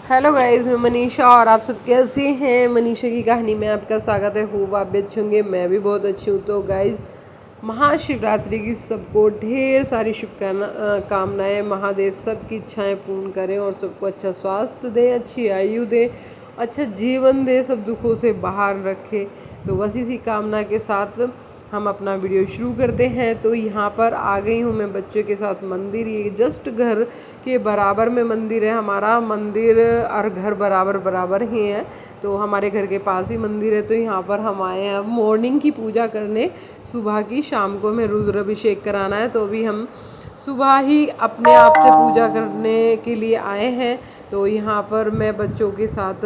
Hello guys, मैं मनीषा और आप सब कैसे हैं। मनीषा की कहानी में आपका स्वागत है। खूब आप भी अच्छे होंगे, मैं भी बहुत अच्छी हूँ। तो गाइस, महाशिवरात्रि की सबको ढेर सारी कामनाएं। महादेव सबकी इच्छाएं पूर्ण करें और सबको अच्छा स्वास्थ्य दें, अच्छी आयु दें, अच्छा जीवन दे, सब दुखों से बाहर रखे। तो बस इसी कामना के साथ हम अपना वीडियो शुरू करते हैं। तो यहाँ पर आ गई हूँ मैं बच्चों के साथ मंदिर। ये जस्ट घर के बराबर में मंदिर है। हमारा मंदिर और घर बराबर बराबर ही है, तो हमारे घर के पास ही मंदिर है। तो यहाँ पर हम आए हैं अब मॉर्निंग की पूजा करने। सुबह की, शाम को हमें रुद्राभिषेक कराना है, तो अभी हम सुबह ही अपने आप से पूजा करने के लिए आए हैं। तो यहाँ पर मैं बच्चों के साथ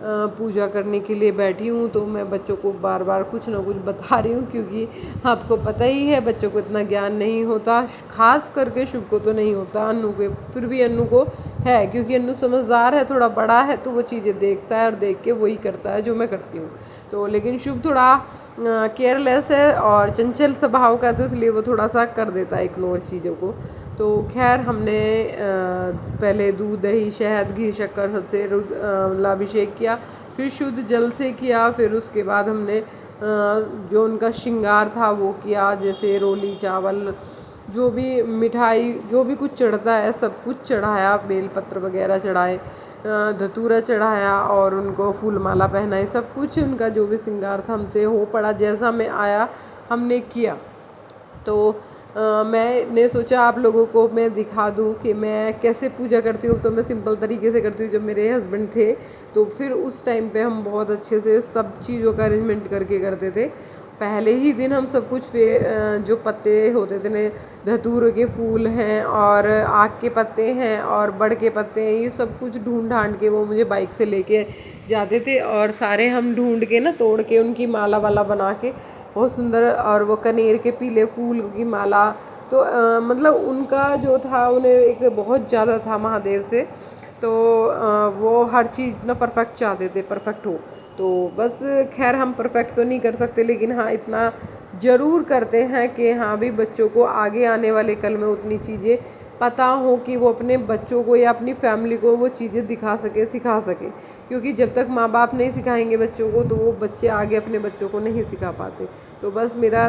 पूजा करने के लिए बैठी हूँ। तो मैं बच्चों को बार बार कुछ ना कुछ बता रही हूँ, क्योंकि आपको पता ही है बच्चों को इतना ज्ञान नहीं होता, खास करके शुभ को तो नहीं होता, अन्नू के फिर भी अन्नू को है, क्योंकि अन्नू समझदार है, थोड़ा बड़ा है, तो वो चीज़ें देखता है और देख के वही करता है जो मैं करती हूँ। तो लेकिन शुभ थोड़ा केयरलेस है और चंचल स्वभाव का, तो इसलिए वो थोड़ा सा कर देता है इग्नोर चीज़ों को। तो खैर, हमने पहले दूध, दही, शहद, घी, शक्कर सबसे अभिषेक किया, फिर शुद्ध जल से किया। फिर उसके बाद हमने जो उनका श्रृंगार था वो किया, जैसे रोली, चावल, जो भी मिठाई, जो भी कुछ चढ़ता है सब कुछ चढ़ाया, बेलपत्र वगैरह चढ़ाए, धतूरा चढ़ाया और उनको फूल माला पहनाई। सब कुछ उनका जो भी श्रृंगार था हमसे हो पड़ा, जैसा मैं आया हमने किया। तो मैंने सोचा आप लोगों को मैं दिखा दूं कि मैं कैसे पूजा करती हूँ। तो मैं सिंपल तरीके से करती हूँ। जब मेरे हस्बैंड थे तो फिर उस टाइम पे हम बहुत अच्छे से सब चीज़ों का अरेंजमेंट करके करते थे। पहले ही दिन हम सब कुछ जो पत्ते होते थे, धतूर के फूल हैं और आक के पत्ते हैं और बड़ के पत्ते हैं, ये सब कुछ ढूंढ ढांड के वो मुझे बाइक से लेके जाते थे और सारे हम ढूंढ के ना, तोड़ के उनकी माला वाला बना के बहुत सुंदर। और वो कनेर के पीले फूल की माला, तो मतलब उनका जो था, उन्हें एक बहुत ज़्यादा था महादेव से। तो वो हर चीज़ ना परफेक्ट चाहते थे, परफेक्ट हो। तो बस खैर, हम परफेक्ट तो नहीं कर सकते, लेकिन हाँ इतना ज़रूर करते हैं कि हाँ भी बच्चों को आगे आने वाले कल में उतनी चीज़ें पता हो कि वो अपने बच्चों को या अपनी फैमिली को वो चीज़ें दिखा सके, सिखा सके। क्योंकि जब तक माँ बाप नहीं सिखाएंगे बच्चों को, तो वो बच्चे आगे अपने बच्चों को नहीं सिखा पाते। तो बस मेरा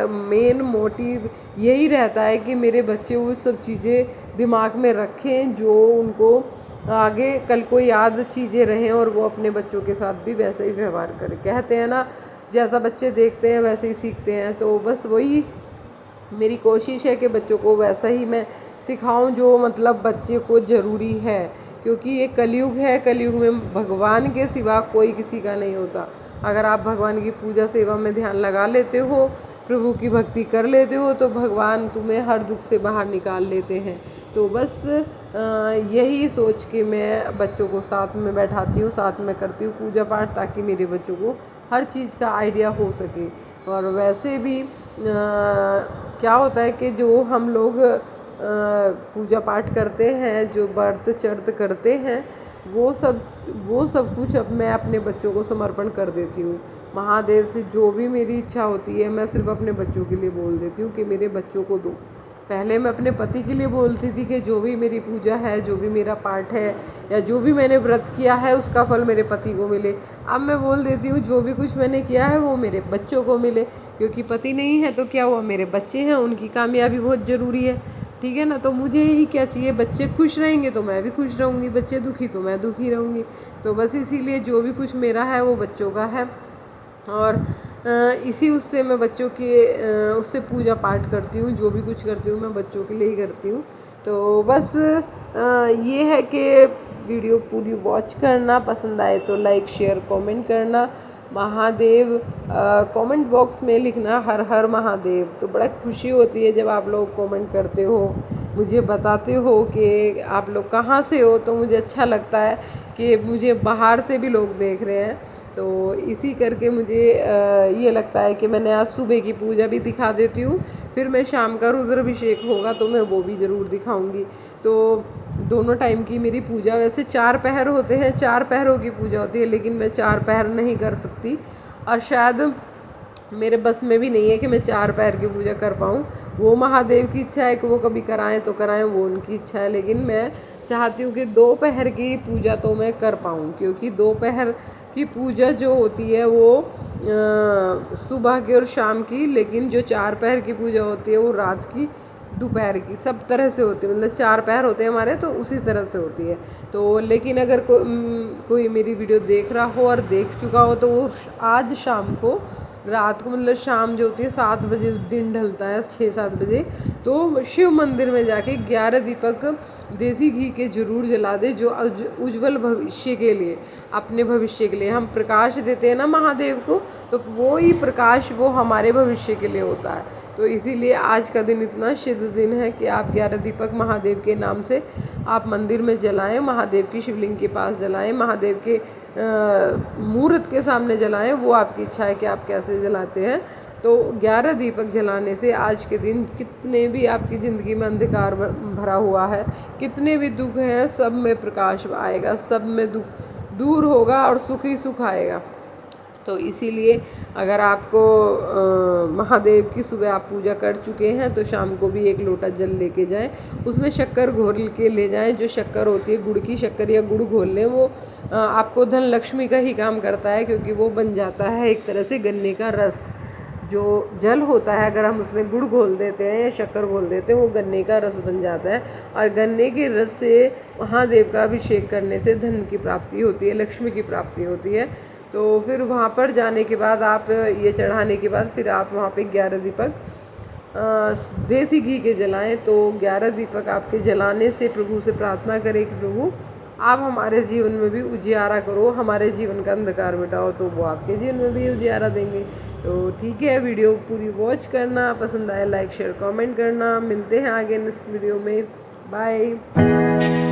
मेन मोटिव यही रहता है कि मेरे बच्चे वो सब चीज़ें दिमाग में रखें जो उनको आगे कल को याद चीज़ें रहें, और वो अपने बच्चों के साथ भी वैसे ही व्यवहार करें। कहते हैं ना, जैसा बच्चे देखते हैं वैसे ही सीखते हैं। तो बस वही मेरी कोशिश है कि बच्चों को वैसा ही मैं सिखाऊं जो मतलब बच्चे को ज़रूरी है। क्योंकि ये कलयुग है, कलयुग में भगवान के सिवा कोई किसी का नहीं होता। अगर आप भगवान की पूजा सेवा में ध्यान लगा लेते हो, प्रभु की भक्ति कर लेते हो, तो भगवान तुम्हें हर दुख से बाहर निकाल लेते हैं। तो बस यही सोच के मैं बच्चों को साथ में बैठाती हूँ, साथ में करती हूँ पूजा पाठ, ताकि मेरे बच्चों को हर चीज़ का आइडिया हो सके। और वैसे भी क्या होता है कि जो हम लोग पूजा पाठ करते हैं, जो व्रत चर्त करते हैं, वो सब कुछ अब मैं अपने बच्चों को समर्पण कर देती हूँ। महादेव से जो भी मेरी इच्छा होती है, मैं सिर्फ अपने बच्चों के लिए बोल देती हूँ कि मेरे बच्चों को दो। पहले मैं अपने पति के लिए बोलती थी कि जो भी मेरी पूजा है, जो भी मेरा पाठ है, या जो भी मैंने व्रत किया है, उसका फल मेरे पति को मिले। अब मैं बोल देती हूँ जो भी कुछ मैंने किया है वो मेरे बच्चों को मिले, क्योंकि पति नहीं है तो क्या हुआ, मेरे बच्चे हैं, उनकी कामयाबी बहुत ज़रूरी है। ठीक है ना। तो मुझे ही क्या चाहिए, बच्चे खुश रहेंगे तो मैं भी खुश रहूँगी, बच्चे दुखी तो मैं दुखी रहूँगी। तो बस इसीलिए जो भी कुछ मेरा है वो बच्चों का है। और इसी उससे मैं बच्चों के उससे पूजा पाठ करती हूँ। जो भी कुछ करती हूँ मैं बच्चों के लिए ही करती हूँ। तो बस ये है कि वीडियो पूरी वॉच करना, पसंद आए तो लाइक, शेयर, कमेंट करना। महादेव कमेंट बॉक्स में लिखना हर हर महादेव। तो बड़ा खुशी होती है जब आप लोग कमेंट करते हो, मुझे बताते हो कि आप लोग कहाँ से हो। तो मुझे अच्छा लगता है कि मुझे बाहर से भी लोग देख रहे हैं। तो इसी करके मुझे ये लगता है कि मैंने आज सुबह की पूजा भी दिखा देती हूँ, फिर मैं शाम का रुद्राभिषेक होगा तो मैं वो भी ज़रूर दिखाऊंगी। तो दोनों टाइम की मेरी पूजा, वैसे 4 पहर होते हैं, 4 पहरों की पूजा होती है, लेकिन मैं 4 पहर नहीं कर सकती, और शायद मेरे बस में भी नहीं है कि मैं 4 पैर की पूजा कर पाऊँ। वो महादेव की इच्छा है कि वो कभी कराएं तो कराएं, वो उनकी इच्छा है। लेकिन मैं चाहती हूँ कि दोपहर की पूजा तो मैं कर पाऊँ, क्योंकि दोपहर की पूजा जो होती है वो सुबह की और शाम की, लेकिन जो 4 पहर की पूजा होती है वो रात की, दोपहर की, सब तरह से होती है। मतलब 4 पहर होते हैं हमारे, तो उसी तरह से होती है। तो लेकिन अगर कोई मेरी वीडियो देख रहा हो और देख चुका हो तो वो आज शाम को, रात को, मतलब शाम जो होती है 7 बजे, दिन ढलता है 6-7 बजे, तो शिव मंदिर में जाके 11 दीपक देसी घी के जरूर जला दे, जो उज्जवल भविष्य के लिए, अपने भविष्य के लिए हम प्रकाश देते हैं ना महादेव को, तो वो ही प्रकाश वो हमारे भविष्य के लिए होता है। तो इसीलिए आज का दिन इतना शुद्ध दिन है कि आप 11 दीपक महादेव के नाम से आप मंदिर में जलाएं, महादेव की शिवलिंग के पास जलाएं, महादेव के मूर्त के सामने जलाएं। वो आपकी इच्छा है कि आप कैसे जलाते हैं। तो 11 दीपक जलाने से आज के दिन कितने भी आपकी ज़िंदगी में अंधकार भरा हुआ है, कितने भी दुख हैं, सब में प्रकाश आएगा, सब में दुख दूर होगा और सुख ही सुख आएगा। तो इसीलिए अगर आपको महादेव की सुबह आप पूजा कर चुके हैं तो शाम को भी 1 लोटा जल लेके जाएं, उसमें शक्कर घोल के ले जाएं। जो शक्कर होती है, गुड़ की शक्कर या गुड़ घोल लें, वो आपको धन लक्ष्मी का ही काम करता है, क्योंकि वो बन जाता है एक तरह से गन्ने का रस। जो जल होता है, अगर हम उसमें गुड़ घोल देते हैं या शक्कर घोल देते हैं, वो गन्ने का रस बन जाता है, और गन्ने के रस से महादेव का अभिषेक करने से धन की प्राप्ति होती है, लक्ष्मी की प्राप्ति होती है। तो फिर वहाँ पर जाने के बाद, आप ये चढ़ाने के बाद, फिर आप वहाँ पे 11 दीपक देसी घी के जलाएं। तो 11 दीपक आपके जलाने से प्रभु से प्रार्थना करें कि प्रभु आप हमारे जीवन में भी उजियारा करो, हमारे जीवन का अंधकार मिटाओ, तो वो आपके जीवन में भी उजियारा देंगे। तो ठीक है, वीडियो पूरी वॉच करना, पसंद आए लाइक शेयर कमेंट करना। मिलते हैं आगे नेक्स्ट वीडियो में, बाय।